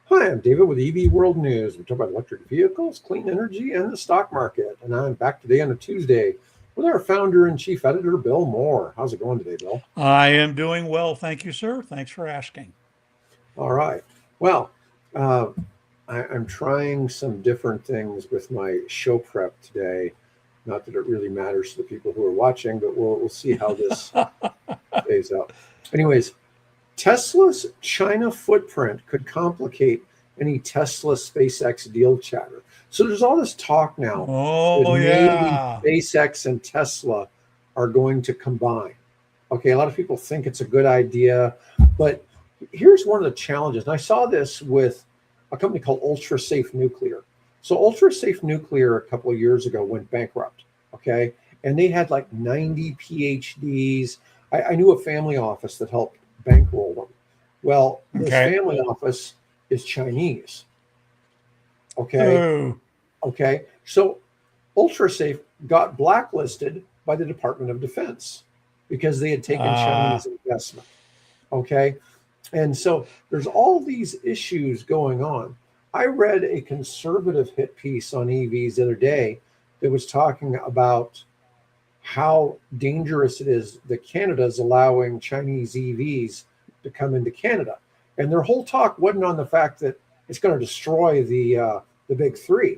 Hi, I'm David with EV World News. We talk about electric vehicles, clean energy, and the stock market. And I'm back today on a Tuesday with our founder and chief editor, Bill Moore. How's it going today, Bill? I am doing well. Thank you, sir. Thanks for asking. All right. Well, uh, I'm trying some different things with my show prep today. Not that it really matters to the people who are watching, but we'll see how this plays out. Anyways, Tesla's China footprint could complicate any Tesla SpaceX deal chatter. So there's all this talk now that Oh, maybe yeah. SpaceX and Tesla are going to combine. Okay, a lot of people think it's a good idea, but here's one of the challenges. And I saw this with a company called Ultra Safe Nuclear. So Ultra Safe Nuclear a couple of years ago went bankrupt. Okay, and they had like 90 PhDs. I knew a family office that helped bankroll them. Well, this Okay. family office is Chinese. Okay. Oh, Okay. So UltraSafe got blacklisted by the Department of Defense because they had taken uh, Chinese investment. Okay. And so there's all these issues going on. I read a conservative hit piece on EVs the other day that was talking about how dangerous it is that Canada is allowing Chinese EVs to come into Canada. And their whole talk wasn't on the fact that it's going to destroy the big three.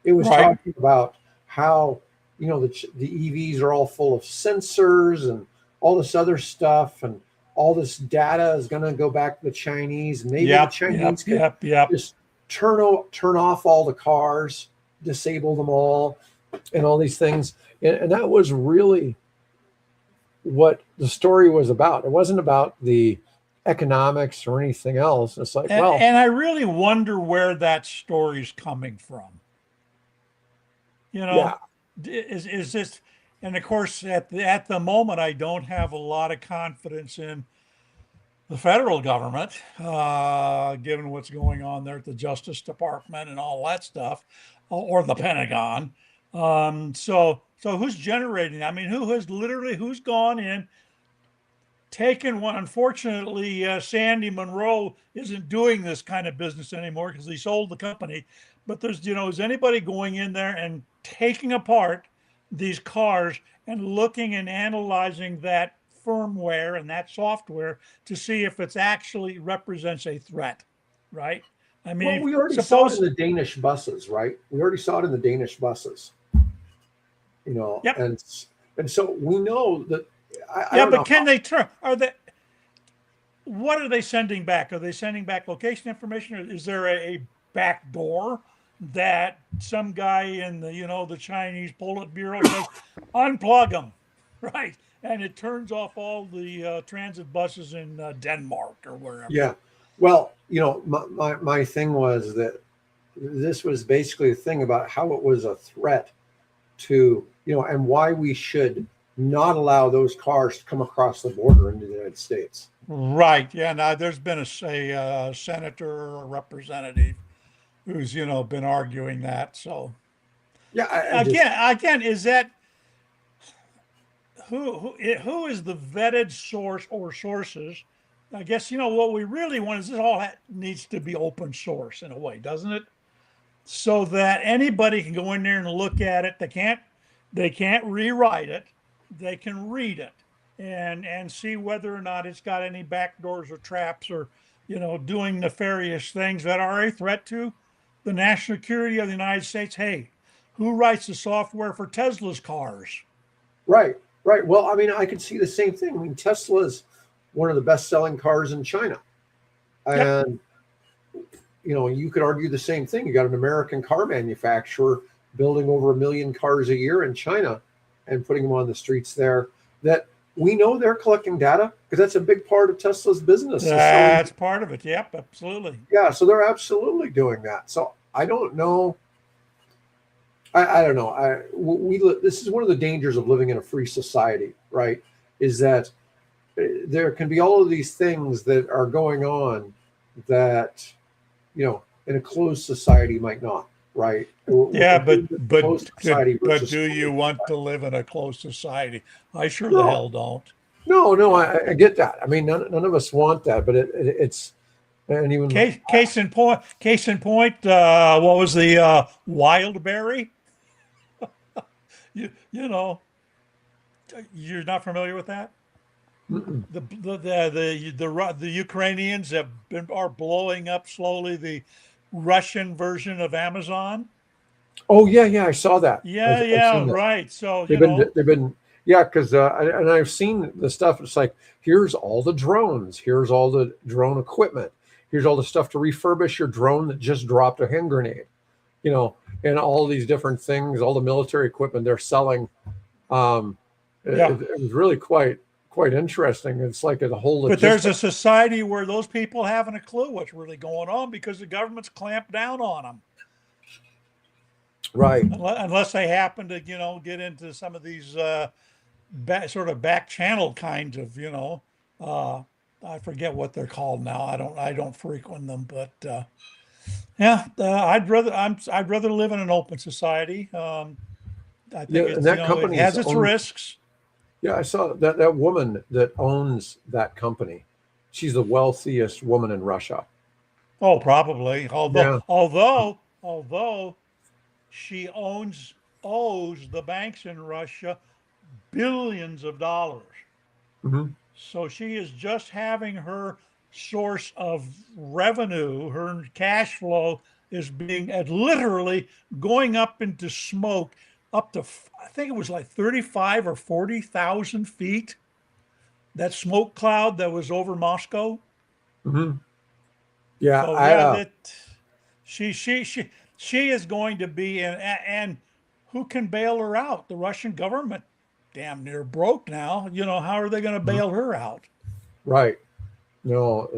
It was right. talking about how the EVs are all full of sensors and all this other stuff, and all this data is going to go back to the Chinese. Maybe the Yep. Yep. Chinese could Yep. Yep. just turn off all the cars, disable them all, and all these things. And that was really what the story was about. It wasn't about the economics or anything else. It's like, And, well, and I really wonder where that story's coming from. You yeah, know, is this? And of course, at the moment, I don't have a lot of confidence in the federal government, given what's going on there at the Justice Department and all that stuff, or the Pentagon. So who's generating? I mean, who's gone in, taken one? Unfortunately, Sandy Monroe isn't doing this kind of business anymore because he sold the company. But is anybody going in there and taking apart these cars and looking and analyzing that firmware and that software to see if it actually represents a threat, right? I well, mean, we already saw it in suppose, the Danish buses, right? We already saw it in the Danish buses, yep, and so we know that. I yeah, don't but know can how. they turn? What are they sending back? Are they sending back location information, or is there a back door that some guy in the Chinese Politburo says, unplug them, right? And it turns off all the transit buses in Denmark or wherever. Yeah, well, my thing was that this was basically a thing about how it was a threat to and why we should not allow those cars to come across the border into the United States. Right. Yeah. Now there's been a senator or a representative who's been arguing that. So Yeah, I just again, is that who is the vetted source or sources? I guess what we really want is this all needs to be open source in a way, doesn't it? So that anybody can go in there and look at it. They can't rewrite it. They can read it and see whether or not it's got any backdoors or traps or doing nefarious things that are a threat to the national security of the United States. Hey, who writes the software for Tesla's cars? right, right. Well, I mean, I could see the same thing. I mean, Tesla's one of the best-selling cars in China, Yep. and you could argue the same thing. You got an American car manufacturer building over 1 million cars a year in China and putting them on the streets there. That we know they're collecting data because that's a big part of Tesla's business is selling. That's part of it. Yep, absolutely. Yeah, so they're absolutely doing that. So I don't know. I don't know. This is one of the dangers of living in a free society, right? Is that there can be all of these things that are going on that in a closed society might not, right? We'll Yeah, compare but the but closed society but versus do free you want society. to live in a closed society? I sure the No, hell don't. no, I get that. I mean, none of us want that, but it's And even Case in point, what was the Wildberry? You know, you're not familiar with that? mm-mm. The Ukrainians are blowing up slowly the Russian version of Amazon. Oh yeah, yeah, I saw that. Yeah, I've yeah, seen that. right. So, you know, They've been yeah, because and I've seen the stuff. It's like here's all the drones, here's all the drone equipment, here's all the stuff to refurbish your drone that just dropped a hand grenade, you know, and all these different things, all the military equipment they're selling. Um, yeah. it was really quite interesting. It's like a whole But there's logistic, a society where those people haven't a clue what's really going on because the government's clamped down on them. right? Unless they happen to, get into some of these sort of back channel kinds of, uh, I forget what they're called now. I don't frequent them, but yeah, I'd rather live in an open society. I think Yeah, and it's, that it company is has its owned. risks. Yeah, I saw that woman that owns that company. She's the wealthiest woman in Russia. Oh, probably. Although, Yeah. although, although she owes the banks in Russia billions of dollars. Hmm. So she is just having her source of revenue, her cash flow is being literally going up into smoke up to, I think it was like 35 or 40,000 feet. That smoke cloud that was over Moscow. Hmm. Yeah, So I yeah, that she is going to be in, and who can bail her out? The Russian government damn near broke now. How are they going to mhm, bail her out? right. No,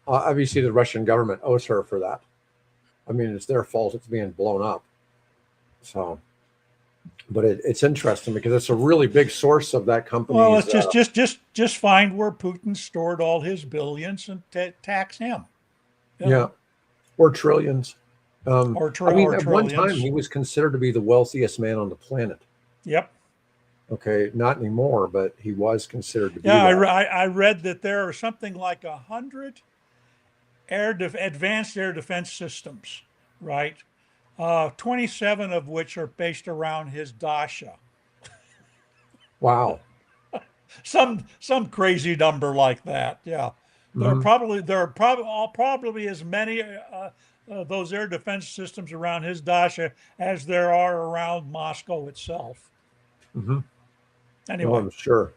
obviously the Russian government owes her for that. I mean, it's their fault it's being blown up. So, but it's interesting because it's a really big source of that Well, company's. let's just find where Putin stored all his billions and tax him. You Yeah, know, or trillions. I mean, or at one time trillions. he was considered to be the wealthiest man on the planet. Yep. Okay, not anymore, but he was considered to be Yeah, that. I read that there are something like 100 advanced air defense systems, right? 27 of which are based around his Dasha. Wow. Some crazy number like that. Yeah, Hmm. there are probably as many those air defense systems around his Dasha as there are around Moscow itself. Hmm. No, Anyway, I'm sure.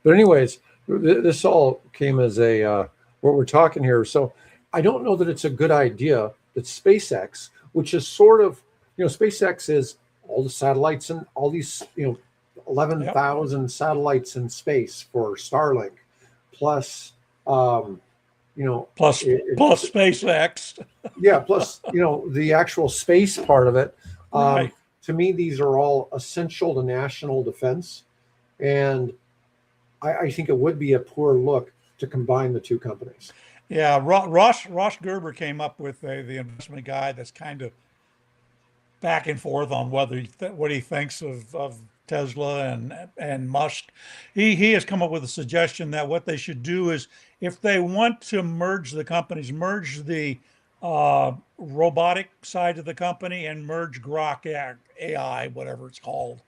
But anyways, this all came as a what we're talking here. So I don't know that it's a good idea that SpaceX, which is sort of, SpaceX is all the satellites and all these, yep. 11,000 satellites in space for Starlink, plus, um, you know, Plus plus SpaceX, yeah, plus, the actual space part of it. Um, right? to me, these are all essential to national defense. And I think it would be a poor look to combine the two companies. Yeah, Ross Gerber came up with the investment guide that's kind of back and forth on whether what he thinks of Tesla and Musk. He has come up with a suggestion that what they should do is if they want to merge the companies, merge the robotic side of the company and merge Grok AI, whatever it's called.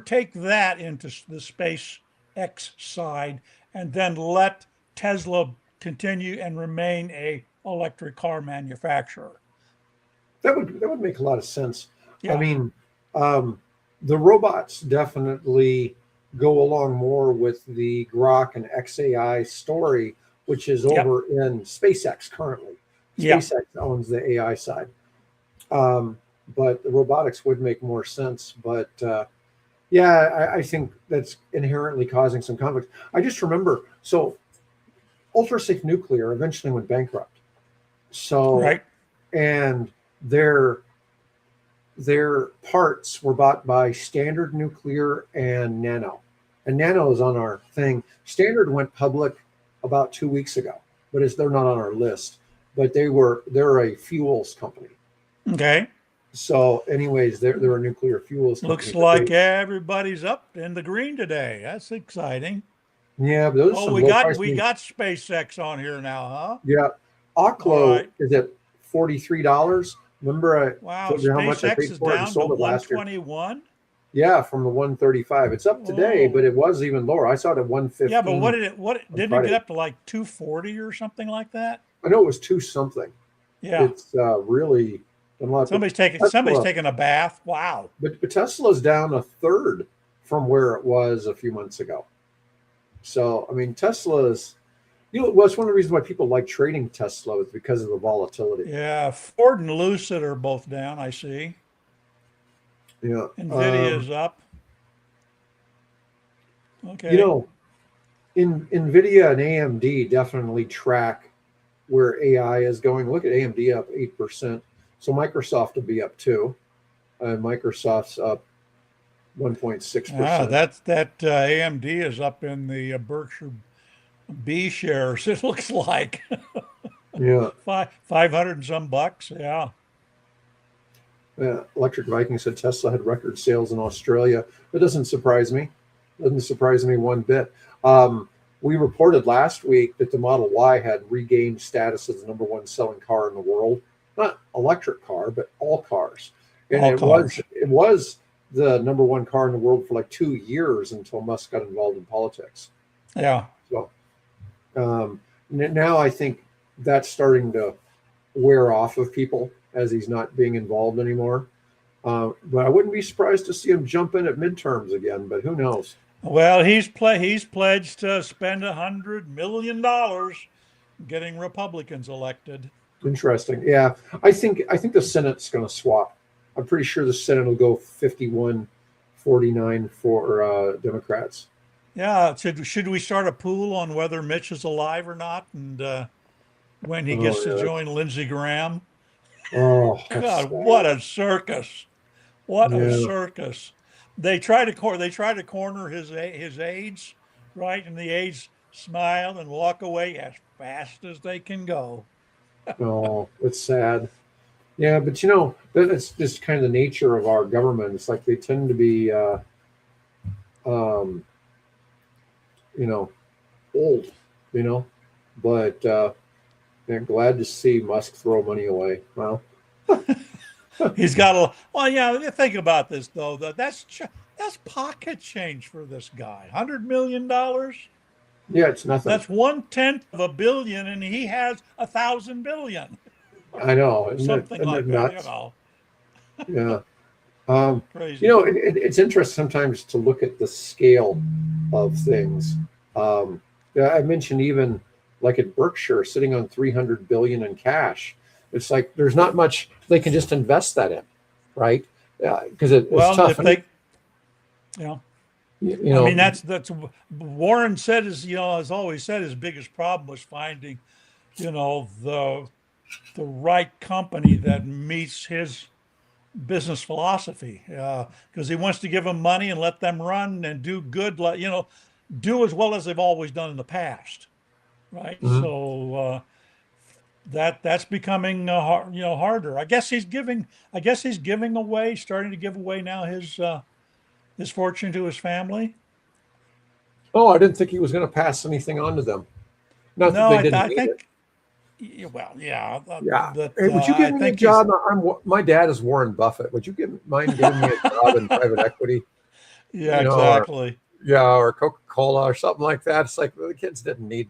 Take that into the SpaceX side, and then let Tesla continue and remain a electric car manufacturer. That would make a lot of sense. I Yeah. mean, um, the robots definitely go along more with the Grok and XAI story, which is Yep. over in SpaceX currently. Yeah. SpaceX owns the AI side, um, but the robotics would make more sense. But yeah, I think that's inherently causing some conflict. I just remember, so ultrasafe nuclear eventually went bankrupt. So, Right. and their their parts were bought by Standard Nuclear and Nano. And Nano is on our thing. Standard went public about 2 weeks ago, but they're not on our list. But they're a fuels company. Okay. So, anyways, they're a nuclear fuels company. Looks But like everybody's up in the green today. That's exciting. Yeah, but those are Oh, some we low got price we names. got SpaceX on here now, huh? Yeah. All Oklo right. is at $43. Remember I Wow, told you how much I SpaceX paid is for it and down to sold it last year? 121. Yeah, from the 135. It's up today, but Oh, it was even lower. I saw it at yeah, but 115 what on didn't it get Friday. up to like 240 or something like that? I know it was two something. Yeah. It's really a lot, but Somebody's Tesla, taking a bath. Wow. but Tesla's down a third from where it was a few months ago. So, I mean, Tesla's, well, it's one of the reasons why people like trading Tesla is because of the volatility. Yeah, Ford and Lucid are both down, I see. Yeah. Nvidia is up. You Okay. know, in Nvidia and AMD definitely track where AI is going. Look at AMD up 8%. So Microsoft will be up too. Microsoft's up Ah, 1.6%. that AMD is up in the Berkshire B shares. It looks like Yeah. 500 and some bucks. Yeah. Electric Viking said Tesla had record sales in Australia. That doesn't surprise me. Doesn't surprise me one bit. We reported last week that the Model Y had regained status as the number one selling car in the world. Not electric car, but all cars. And All cars. it was the number one car in the world for like 2 years until Musk got involved in politics. Yeah. So now I think that's starting to wear off of people as he's not being involved anymore. But I wouldn't be surprised to see him jump in at midterms again. But who knows? Well, he's pledged to spend $100 million getting Republicans elected. Interesting. Yeah, I think the Senate's going to swap. I'm pretty sure the Senate will go 51-49 for Democrats. Yeah. Should we start a pool on whether Mitch is alive or not, and when he Oh gets to yeah, join Lindsey Graham? that's God, what sad. a circus! What a Yeah. circus! They try to corner his aides, right? And the aides smile and walk away as fast as they can go. Oh, it's sad. Yeah, but that's just kind of the nature of our government. It's like they tend to be, um, you know, old. You know, but yeah, glad to see Musk throw money away. Well, He's got a well, yeah. Think about this though. That's pocket change for this guy. $100 million. yeah, it's nothing. That's 1/10 of a billion, and he has 1,000 billion, I know, something isn't it like that. nuts? Yeah. Crazy. It's interesting sometimes to look at the scale of things. Yeah, I mentioned even like at Berkshire sitting on 300 billion in cash. It's like there's not much they can just invest that in, right? Because it's Well, tough. if they, you know, You I mean, know, that's Warren said has always said his biggest problem was finding, the right company that meets his business philosophy. Because he wants to give them money and let them run and do good, do as well as they've always done in the past, right? mhm. So that's becoming harder. I guess he's giving away, starting to give away now his fortune to his family. Oh, I didn't think he was going to pass anything on to them. Not that No, they I didn't need it. think, well, yeah, Yeah. but Hey, would you give I me a think he's, job? My dad is Warren Buffett. Would you mind giving me a job in private equity? yeah, Or exactly. yeah, or Coca Cola or something like that. It's like well, the kids didn't need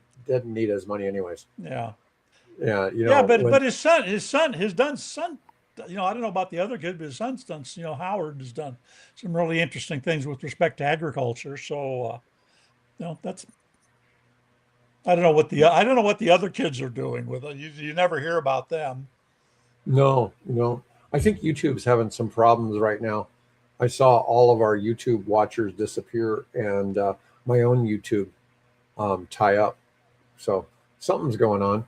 his money anyways. Yeah. Yeah, Yeah, when but his son, I don't know about the other kid, but his son's done, Howard has done some really interesting things with respect to agriculture. So, that's I don't know what the other kids are doing with it. You never hear about them. no, I think YouTube's having some problems right now. I saw all of our YouTube watchers disappear and my own YouTube tie up. So something's going on.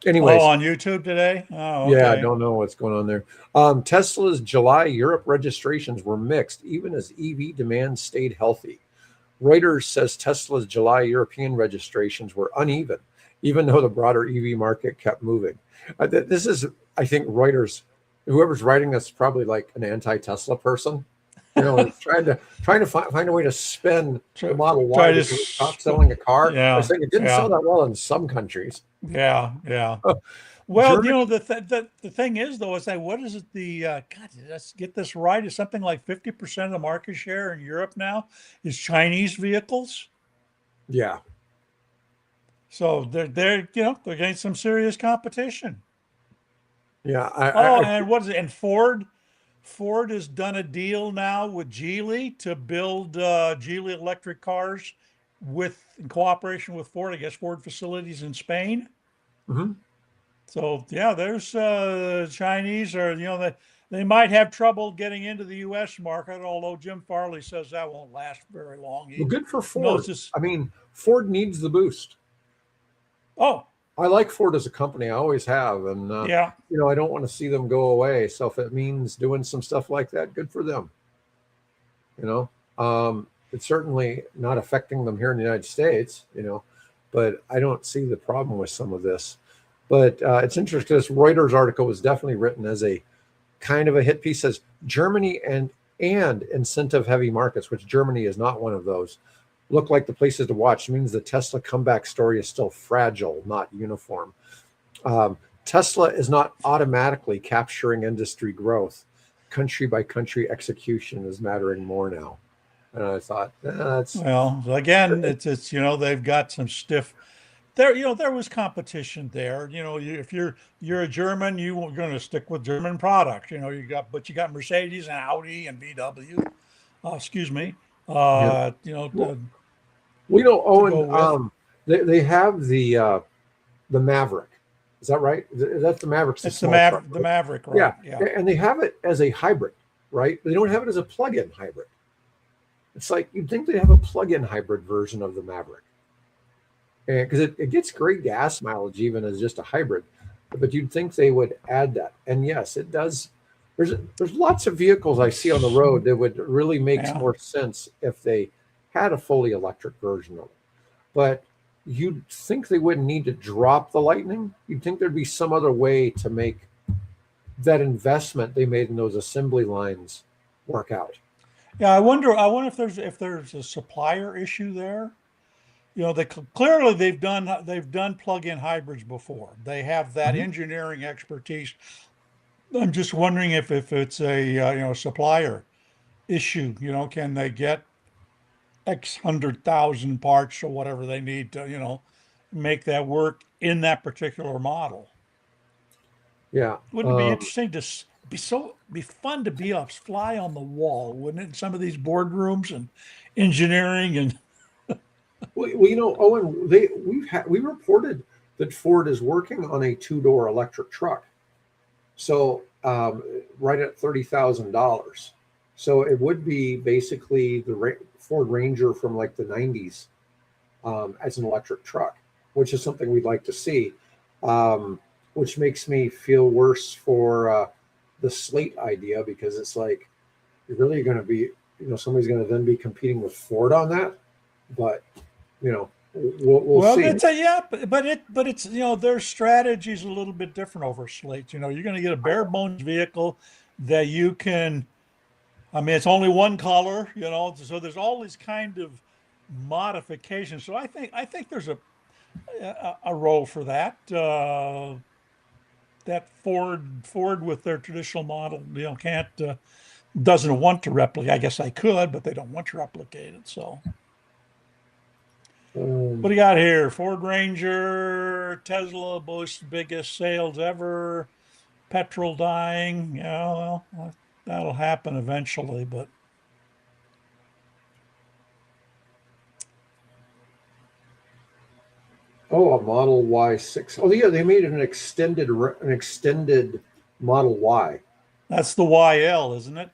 Oh, Anyways, on YouTube today? Oh, yeah, I okay. don't know what's going on there. Tesla's July Europe registrations were mixed, even as EV demand stayed healthy. Reuters says Tesla's July European registrations were uneven, even though the broader EV market kept moving. This is, I think, Reuters. Whoever's writing this is probably like an anti-Tesla person. It's trying to find a way to spin the try, Model Y try to, because it was top selling a car. I was yeah, saying it didn't sell yeah, that well in some countries. yeah. Well, Germany, the thing is though, is that what is it? God, let's get this right. Is something like 50% of the market share in Europe now is Chinese vehicles. yeah, So they're getting some serious competition. yeah. Oh, and what is it? And Ford has done a deal now with Geely to build Geely electric cars in cooperation with Ford. I guess Ford facilities in Spain. mhm. So yeah, there's Chinese, or they might have trouble getting into the U.S. market. Although Jim Farley says that won't last very long. Well, He good for knows Ford. this. I mean, Ford needs the boost. Oh I like Ford as a company. I always have, and yeah, I don't want to see them go away. So if it means doing some stuff like that, good for them. You it's certainly not affecting them here in the United States. But I don't see the problem with some of this. But it's interesting. This Reuters article was definitely written as a kind of a hit piece. Says Germany and incentive heavy markets, which Germany is not one of those, look like the places to watch. It means the Tesla comeback story is still fragile, not uniform. Tesla is not automatically capturing industry growth. Country by country execution is mattering more now. And I thought, that's well, again, it's they've got some stiff. There was competition there. If you're a German, you're going to stick with German products. You got Mercedes and Audi and VW. Excuse me. yeah. Uh, you know, Well, uh, to go Owen, with. they have the Maverick. Is that right? That's the Maverick's the It's the small truck, The right? Maverick, Yeah, right? Yeah. and they have it as a hybrid, right? They don't have it as a plug-in hybrid. It's like you'd think they have a plug-in hybrid version of the Maverick, because it gets great gas mileage even as just a hybrid. But you'd think they would add that, and yes, it does. There's lots of vehicles I see on the road that would really make Yeah. more sense if they had a fully electric version of it. But you'd think they wouldn't need to drop the Lightning. You'd think there'd be some other way to make that investment they made in those assembly lines work out. Yeah. I wonder if there's a supplier issue there. They clearly they've done plug-in hybrids before. They have that Mhm. engineering expertise. I'm just wondering if it's a supplier issue. Can they get X 100,000 parts or whatever they need to make that work in that particular model? Yeah. Wouldn't it be interesting to be fun to be a fly on the wall, wouldn't it? In some of these boardrooms and engineering and Owen, we reported that Ford is working on a two-door electric truck. So right at $30,000. So it would be basically the Ford Ranger from like the '90s as an electric truck, which is something we'd like to see. Which makes me feel worse for the Slate idea because it's like you're really going to be, somebody's going to then be competing with Ford on that. But we'll well, see. that's a yeah, but it's their strategy is a little bit different over Slate. You're going to get a bare bones vehicle that you can. I mean, it's only one color, so there's all these kind of modifications. So I think there's a role for that. That Ford with their traditional model, can't doesn't want to replicate. I guess I could, but they don't want to replicate it. So what Um, do you got here? Ford Ranger, Tesla boasts biggest sales ever. Petrol dying. Yeah, well, that'll happen eventually, but Oh, a Model Y 6. Oh, yeah, they made an extended Model Y, that's the YL, isn't it?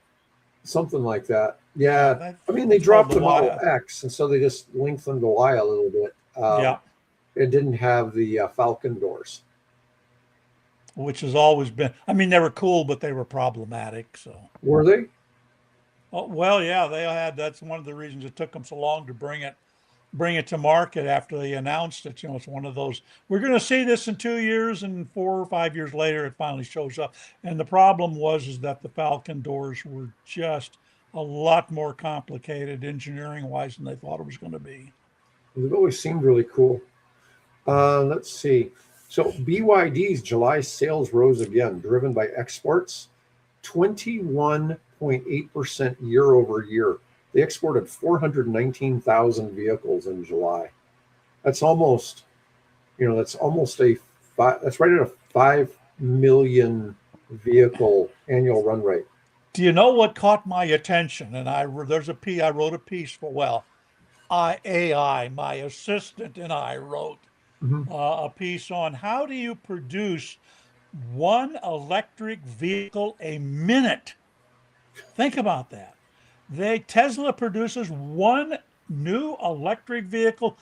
something like that. Yeah, Yeah, that's I mean they that's called dropped the the Model Y. X, and so they just lengthened the Y a little bit. Yeah, It didn't have the Falcon doors, which has always been. I mean, they were cool, but they were problematic. So, were they? oh, well, yeah, they had. That's one of the reasons it took them so long to bring it to market after they announced it. It's one of those. We're going to see this in 2 years, and 4 or 5 years later, it finally shows up. And the problem was is that the Falcon doors were just a lot more complicated engineering wise than they thought it was going to be. They've always seemed really cool. Let's see. So BYD's July sales rose again, driven by exports, 21.8% year over year. They exported 419,000 vehicles in July. That's almost, that's almost that's right at a 5 million vehicle annual run rate. Do you know what caught my attention? And I wrote a piece for, AI, my assistant, and I wrote Mhm. a piece on how do you produce one electric vehicle a minute. Think about that. Tesla produces one new electric vehicle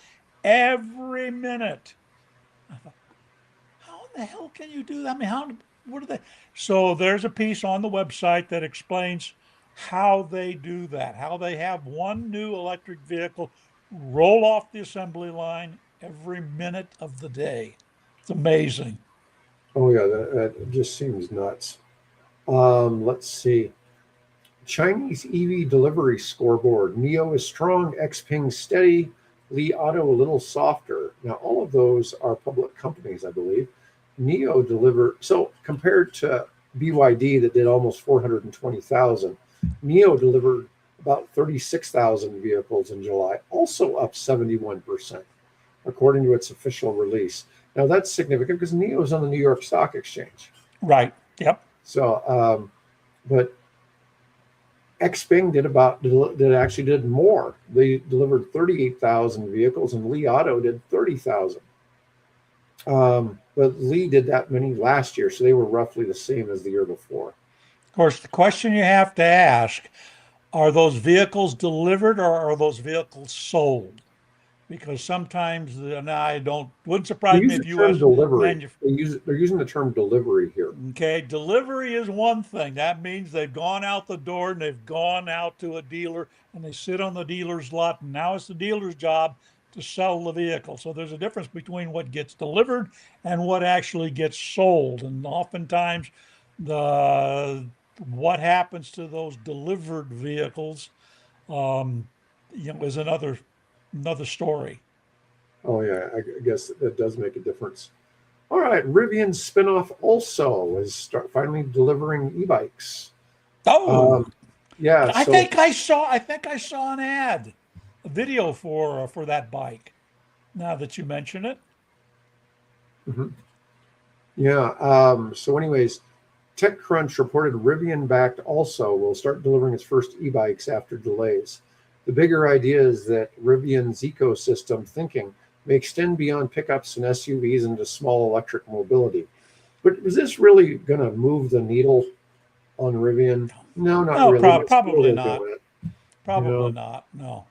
every minute. How in the hell can you do that? I mean, what are they? So there's a piece on the website that explains how they do that, how they have one new electric vehicle roll off the assembly line every minute of the day. It's amazing. Oh yeah, that just seems nuts. Let's see. Chinese EV delivery scoreboard. NIO is strong, Xpeng steady, Li Auto a little softer. Now, all of those are public companies, I believe. NIO deliver so compared to BYD that did almost 420,000. NIO delivered about 36,000 vehicles in July, also up 71%, according to its official release. Now that's significant because NIO is on the New York Stock Exchange. Right. Yep. So, but Xpeng did more. They delivered 38,000 vehicles, and Li Auto did 30,000. But Li did that many last year, so they were roughly the same as the year before. Of course, the question you have to ask, are those vehicles delivered or are those vehicles sold? Because sometimes, and wouldn't They surprise me use if the term U.S. delivery. They're using the term delivery here. Okay, delivery is one thing. That means they've gone out the door and they've gone out to a dealer and they sit on the dealer's lot. And now it's the dealer's job to sell the vehicle. So there's a difference between what gets delivered and what actually gets sold. And oftentimes, the what happens to those delivered vehicles, um, is another story. Oh yeah, I guess that does make a difference. All right, Rivian's spinoff also is finally delivering e-bikes. Oh, Um, yeah, I so think I saw. I think I saw an ad, a video for that bike. Now that you mention it, mhm. Yeah. So, anyways, TechCrunch reported Rivian backed also will start delivering its first e-bikes after delays. The bigger idea is that Rivian's ecosystem thinking may extend beyond pickups and SUVs into small electric mobility. But is this really going to move the needle on Rivian? No, not no, really. But still, probably they're not. doing it. You Probably know. not. No,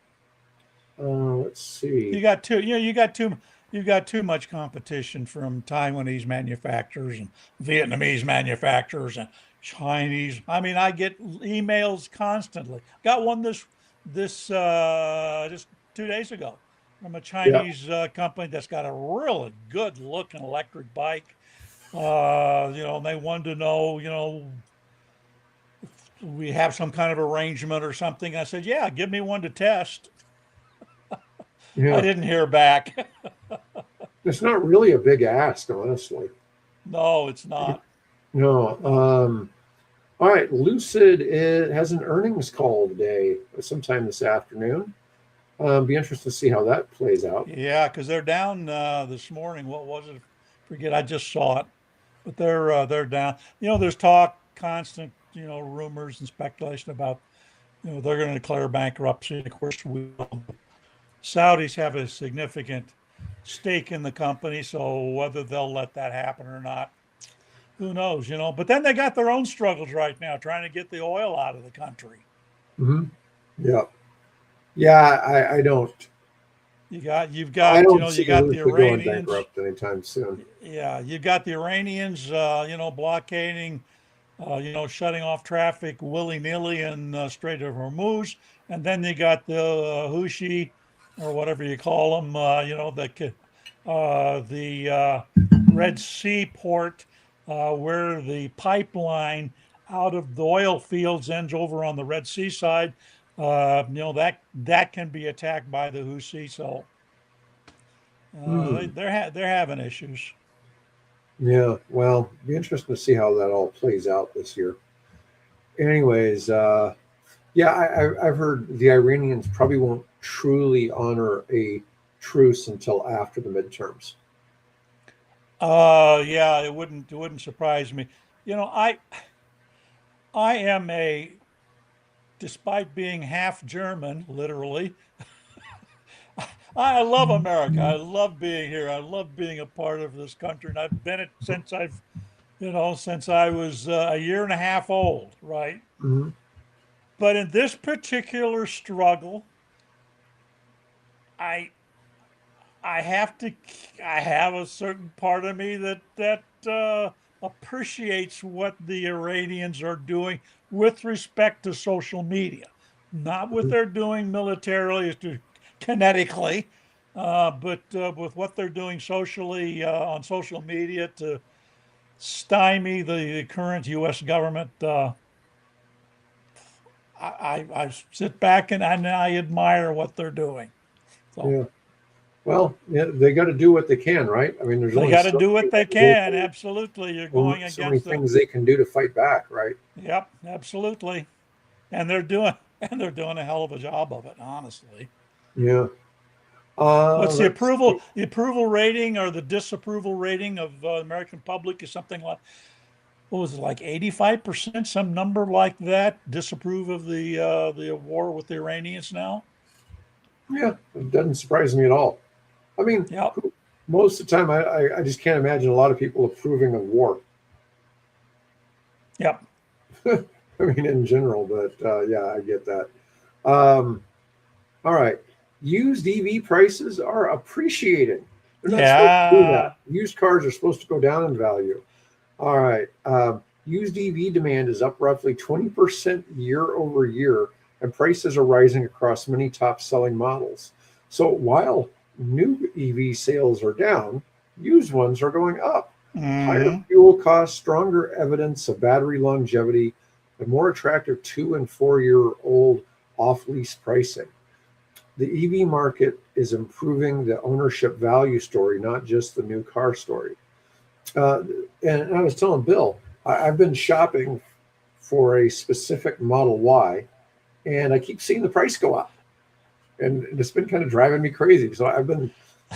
Let's see. you got too. You got too much competition from Taiwanese manufacturers and Vietnamese manufacturers and Chinese. I mean, I get emails constantly. Got one this just 2 days ago from a Yeah. Chinese company that's got a really good looking electric bike. And they wanted to know, we have some kind of arrangement or something. I said, yeah, give me one to test. I Yeah. didn't hear back. It's not really a big ask, honestly. No, it's not. No. No. All right. Lucid has an earnings call today, sometime this afternoon. Be interested to see how that plays out. Yeah, because they're down this morning. What was it? Forget. I just saw it, but they're down. There's talk, constant, rumors and speculation about they're going to declare bankruptcy. Of course, Saudis have a significant stake in the company, so whether they'll let that happen or not, who knows? But then they got their own struggles right now, trying to get the oil out of the country. Hmm. Yeah. Yeah. I don't. You've I got, don't you see got the Lucid going Iranians. bankrupt anytime soon. Yeah, you've got the Iranians, blockading, shutting off traffic willy-nilly in Strait of Hormuz, and then you got the Houthi, or whatever you call them, the Red Sea port, where the pipeline out of the oil fields ends over on the Red Sea side, that can be attacked by the Houthi. So Hmm. they're having issues. Yeah. Well, be interesting to see how that all plays out this year. Anyways, yeah, I've heard the Iranians probably won't truly honor a truce until after the midterms. Yeah, it wouldn't surprise me. You know, I am a despite being half German, literally, I love America. I love being here. I love being a part of this country, and I've been it since I was a year and a half old, right? Hmm. But in this particular struggle, I I have to I have a certain part of me that appreciates what the Iranians are doing with respect to social media, not what they're doing militarily, kinetically, but with what they're doing socially on social media to stymie the current U.S. government. I sit back and I admire what they're doing. So. Yeah. Well, yeah, they got to do what they can, right? I mean, there's They only got to so do many what they things they can. can, Absolutely. You're only going so many against the, things they can do to fight back, right? yep, absolutely. And they're doing, and they're doing a hell of a job of it, honestly. Yeah. What's Let's see. the approval rating or the disapproval rating of the American public is something like, what was it, like 85%, some number like that, disapprove of the war with the Iranians now? Yeah, it doesn't surprise me at all. I mean, Yep. most of the time, I just can't imagine a lot of people approving of war. Yep. I mean, in general, but yeah, I get that. Um, all right. Used EV prices are appreciating. They're not supposed to do that. Yeah. Used cars are supposed to go down in value. All right. Used EV demand is up roughly 20% year over year, and prices are rising across many top selling models. So while new EV sales are down, used ones are going up. Higher Hmm. fuel costs, stronger evidence of battery longevity, and more attractive 2 and 4 year old off lease pricing. The EV market is improving the ownership value story, not just the new car story. Uh, and I was telling Bill, I've been shopping for a specific Model Y, and I keep seeing the price go up, and it's been kind of driving me crazy. So I've been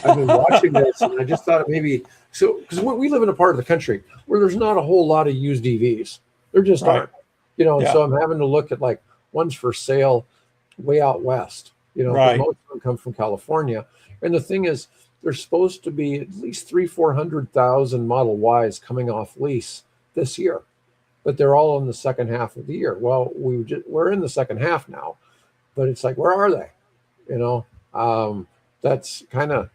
watching this, and I just thought maybe so because we live in a part of the country where there's not a whole lot of used EVs. There just Right. aren't, and so Yeah. I'm having to look at like ones for sale way out west, because Right. most of them come from California. And the thing is, there's supposed to be at least 400,000 Model Ys coming off lease this year, but they're all in the second half of the year. Well, we're in the second half now, but it's like, where are they? You know, that's kind of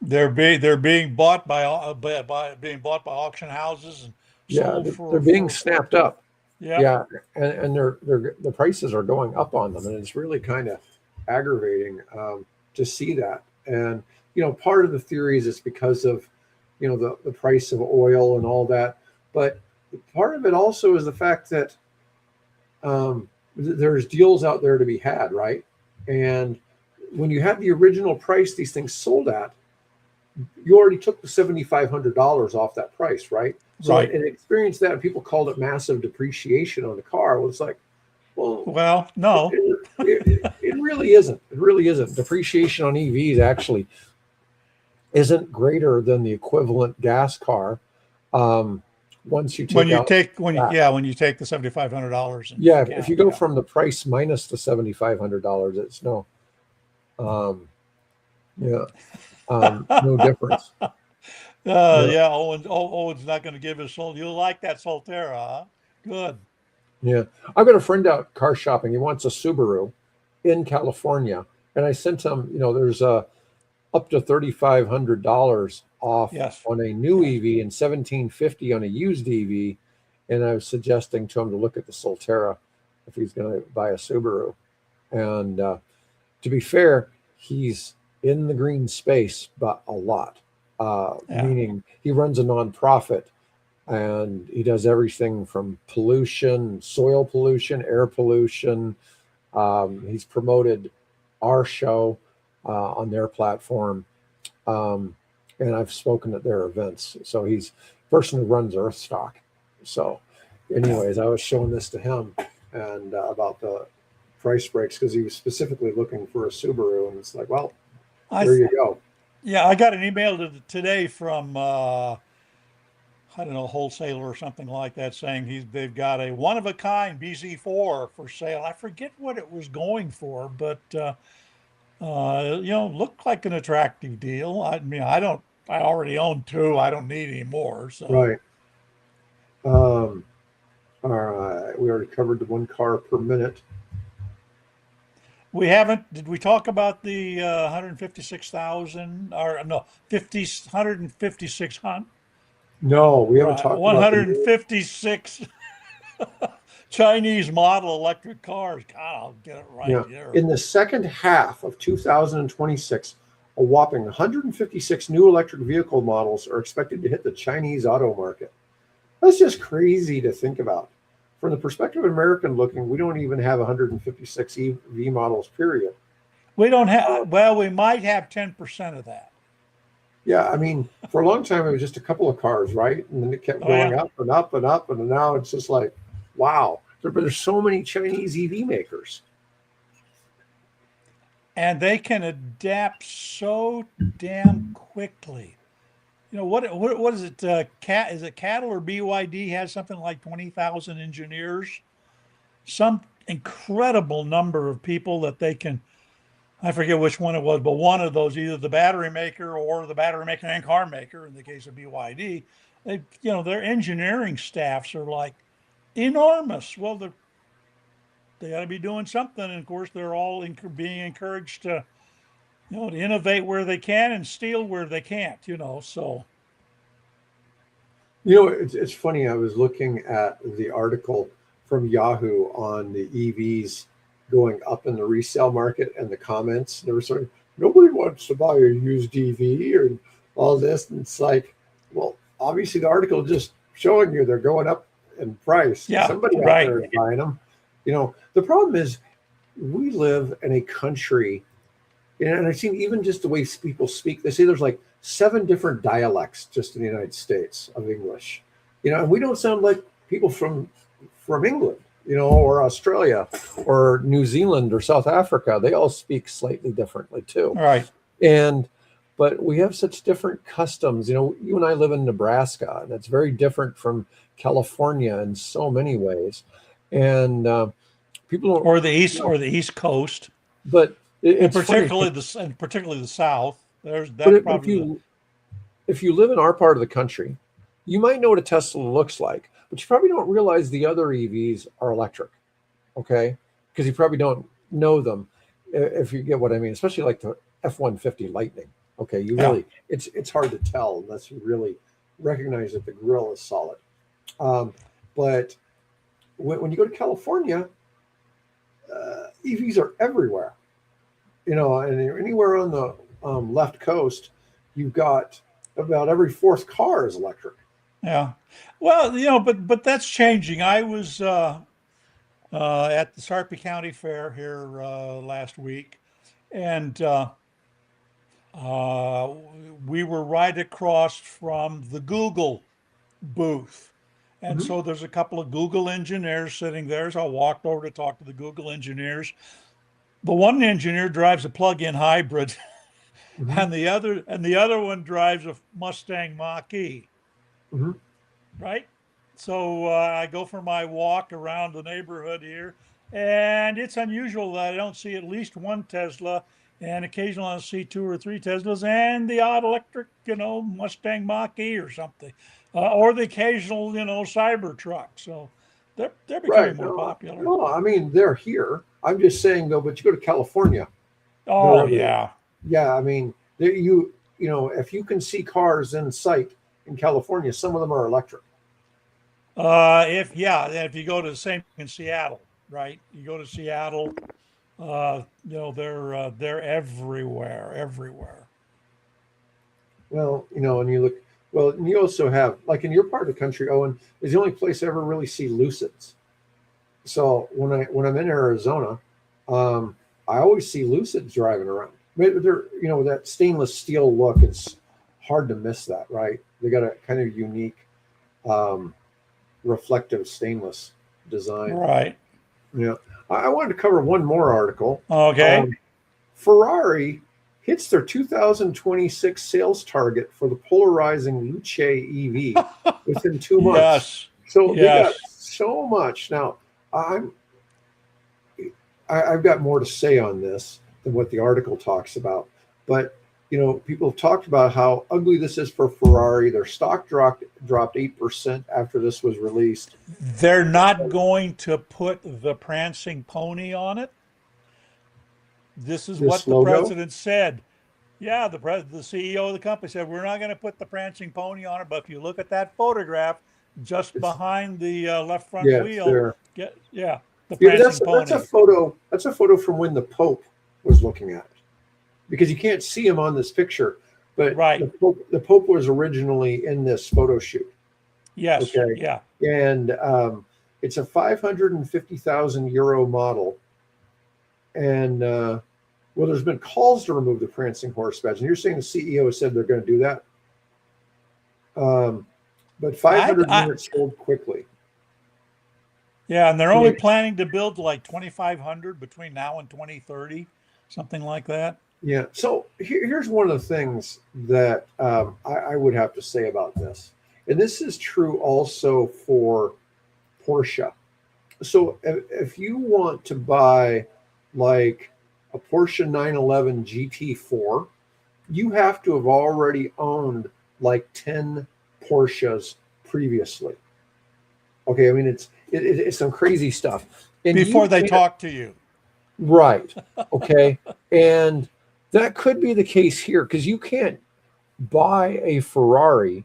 They're being bought by being bought by auction houses and yeah, sold they're being for snapped up. yep. Yeah, and they're the prices are going up on them, and it's really kind of aggravating to see that. And part of the theory is it's because of the price of oil and all that, but part of it also is the fact that there's deals out there to be had, right? And when you have the original price these things sold at, you already took the $7,500 off that price, right? So Right. and experienced that, and people called it massive depreciation on the car. Well, it's like, well, Well, it, no. it, it really isn't. It really isn't. Depreciation on EVs actually isn't greater than the equivalent gas car. Um, once you take out that, when you take the $7,500 into yeah, if you account, go yeah. from the price minus the $7,500, it's no, um, yeah, no difference. Yeah, Yeah, Owen's not going to give us sold. You like that Solterra, huh? Good. yeah. I've got a friend out car shopping. He wants a Subaru in California, and I sent him. There's up to $3,500 off Yes. on a new Yes. EV and 1,750 on a used EV, and I was suggesting to him to look at the Solterra if he's going to buy a Subaru. And to be fair, he's in the green space, but a lot. Yeah. Meaning he runs a nonprofit and he does everything from pollution, soil pollution, air pollution. He's promoted our show on their platform, um, and I've spoken at their events. So he's the person who runs Earthstock. So, anyways, I was showing this to him and about the price breaks because he was specifically looking for a Subaru, and it's like, well, I there you go. Yeah, I got an email today from I don't know, wholesaler or something like that, saying they've got a one of a kind BZ4 for sale. I forget what it was going for, but looked like an attractive deal. I mean, I already own two. I don't need any more. So Right. Um, all right. We already covered the one car per minute. we haven't. Did we talk about the 156,000 or no 50 156 No, we haven't right talked about the new. 156 Chinese model electric cars? God, I'll get it right Yeah. here. In the second half of 2026, a whopping 156 new electric vehicle models are expected to hit the Chinese auto market. That's just crazy to think about. From the perspective of American looking, we don't even have 156 EV models, period. We don't Uh, have, well, we might have 10% of that. yeah, I mean, for a long time, it was just a couple of cars, right? And then it kept Oh, going yeah. up and up and up. And now it's just like, wow. But there's so many Chinese EV makers. And they can adapt so damn quickly. What is it? Is it Cattle or BYD has something like 20,000 engineers? Some incredible number of people that they can, I forget which one it was, but one of those, either the battery maker or the battery maker and car maker, in the case of BYD, their engineering staffs are like enormous. Well, they got to be doing something, and of course, they're all being encouraged to, to innovate where they can and steal where they can't. So It's funny. I was looking at the article from Yahoo on the EVs going up in the resale market and the comments. They were saying, nobody wants to buy a used EV or all this. And it's like, well, obviously the article just showing you they're going up in price. yeah, Somebody out right, there is buying them. The problem is we live in a country, and I've seen even just the way people speak. They say there's like 7 different dialects just in the United States of English. And we don't sound like people from England, or Australia, or New Zealand, or South Africa. They all speak slightly differently too. right. And but we have such different customs. You and I live in Nebraska, and it's very different from California in so many ways. And people don't, Or the east, know. or the East Coast, But and it's funny. particularly the South. But That's if probably the you live in our part of the country, you might know what a Tesla looks like, but you probably don't realize the other EVs are electric. Okay, because you probably don't know them, if you get what I mean. Especially like the F-150 Lightning. Okay, yeah. it's hard to tell unless you really recognize that the grill is solid. But when you go to California, EVs are everywhere. And anywhere on the left coast, you've got about every fourth car is electric. Yeah. Well, but that's changing. I was at the Sarpy County Fair here last week, and uh, we were right across from the Google booth. And Mhm, so there's a couple of Google engineers sitting there. So I walked over to talk to the Google engineers. The one engineer drives a plug-in hybrid, mhm, and the other one drives a Mustang Mach-E. mhm. Right? So I go for my walk around the neighborhood here, and it's unusual that I don't see at least one Tesla, and occasionally I'll see two or three Teslas and the odd electric, Mustang Mach-E or something, or the occasional, Cybertruck. So they're becoming Right. more No, popular. no, I mean they're here. I'm just saying though, but you go to California, they're Oh everywhere. yeah. Yeah, I mean, if you can see cars in sight in California, some of them are electric. If you go to the same in Seattle, right? You go to Seattle, they're everywhere, everywhere. Well, and you look. Well, and you also have, like in your part of the country, Owen, is the only place I ever really see Lucids. So when I'm in Arizona, um, I always see Lucids driving around. Maybe they're, that stainless steel look. It's hard to miss that, right? They got a kind of unique um, reflective stainless design. Right. Yeah. I wanted to cover one more article. Okay. Ferrari hits their 2026 sales target for the polarizing Luce EV within 2 months. Yes. So they got Yes. so much. Now, I'm I've got more to say on this than what the article talks about. But people have talked about how ugly this is for Ferrari. Their stock dropped 8% after this was released. They're not going to put the prancing pony on it. This is what This the logo, president said. Yeah, the CEO of the company said we're not going to put the prancing pony on it, but if you look at that photograph just it's behind the left front yeah, it's wheel, there. the Yeah, but prancing that's a pony. photo. That's a photo from when the Pope was looking at it, because you can't see him on this picture. But Right. the Pope was originally in this photo shoot. Yes. Okay, Yeah. and it's a 550,000 euro model, and well, there's been calls to remove the prancing horse badge, and you're saying the CEO said they're going to do that. But 500 I units sold quickly. Yeah, and they're Yeah, only planning to build like 2,500 between now and 2030, something like that. yeah. So here's one of the things that I would have to say about this, and this is true also for Porsche. So if you want to buy like a Porsche 911 GT4, you have to have already owned like 10 Porsches previously. Okay, I mean it's some crazy stuff, and Before you they can't. talk to you. Right. Okay, and that could be the case here because you can't buy a Ferrari,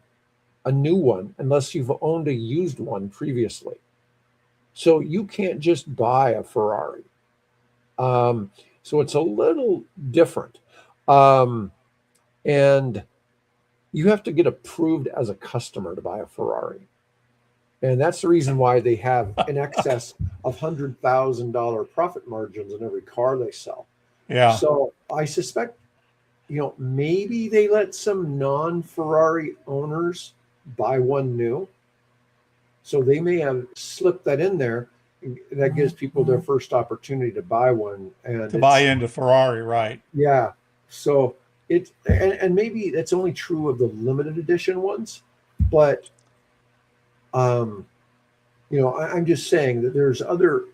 a new one, unless you've owned a used one previously. So you can't just buy a Ferrari. So it's a little different. Um, and you have to get approved as a customer to buy a Ferrari. And that's the reason why they have in excess of $100,000 profit margins in every car they sell. Yeah. So I suspect, maybe they let some non-Ferrari owners buy one new. So they may have slipped that in there. That gives people their first opportunity to buy one, and To buy it's into Ferrari, right? yeah. So and maybe that's only true of the limited edition ones, but I'm just saying that there's other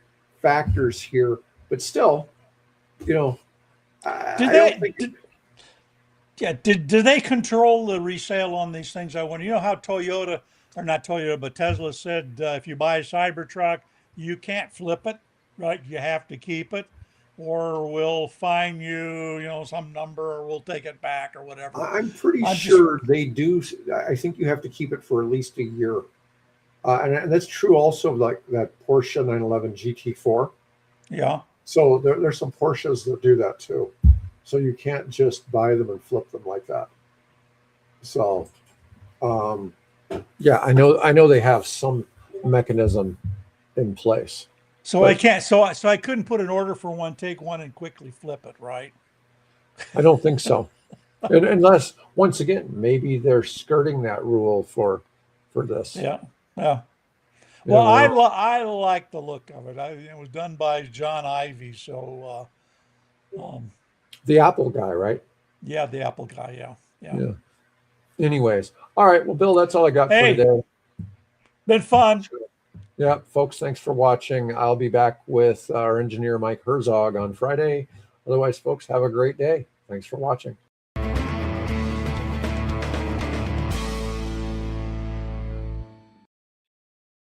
factors here, but still, Did I don't they think. did, yeah, did they control the resale on these things? I wonder. You know how Toyota, or not Toyota, but Tesla said if you buy a Cybertruck, you can't flip it, right? You have to keep it, or we'll fine you, some number, or we'll take it back, or whatever. I'm pretty I'm just sure they do. I think you have to keep it for at least a year, and that's true also of like that Porsche 911 GT4. Yeah. So there's some Porsches that do that too. So you can't just buy them and flip them like that. So um, yeah, I know they have some mechanism in place, So I but can't. So I couldn't put an order for one, take one, and quickly flip it, right? I don't think so. And unless once again, maybe they're skirting that rule for this. Yeah. Yeah. You Well, never know. I like the look of it. It was done by John Ivy, so The Apple guy, right? yeah, the Apple guy. Yeah. Yeah. Yeah. Anyways, all right. Well, Bill, that's all I got for Hey, today. been fun. Yeah, folks, thanks for watching. I'll be back with our engineer Mike Herzog on Friday. Otherwise, folks, have a great day. Thanks for watching.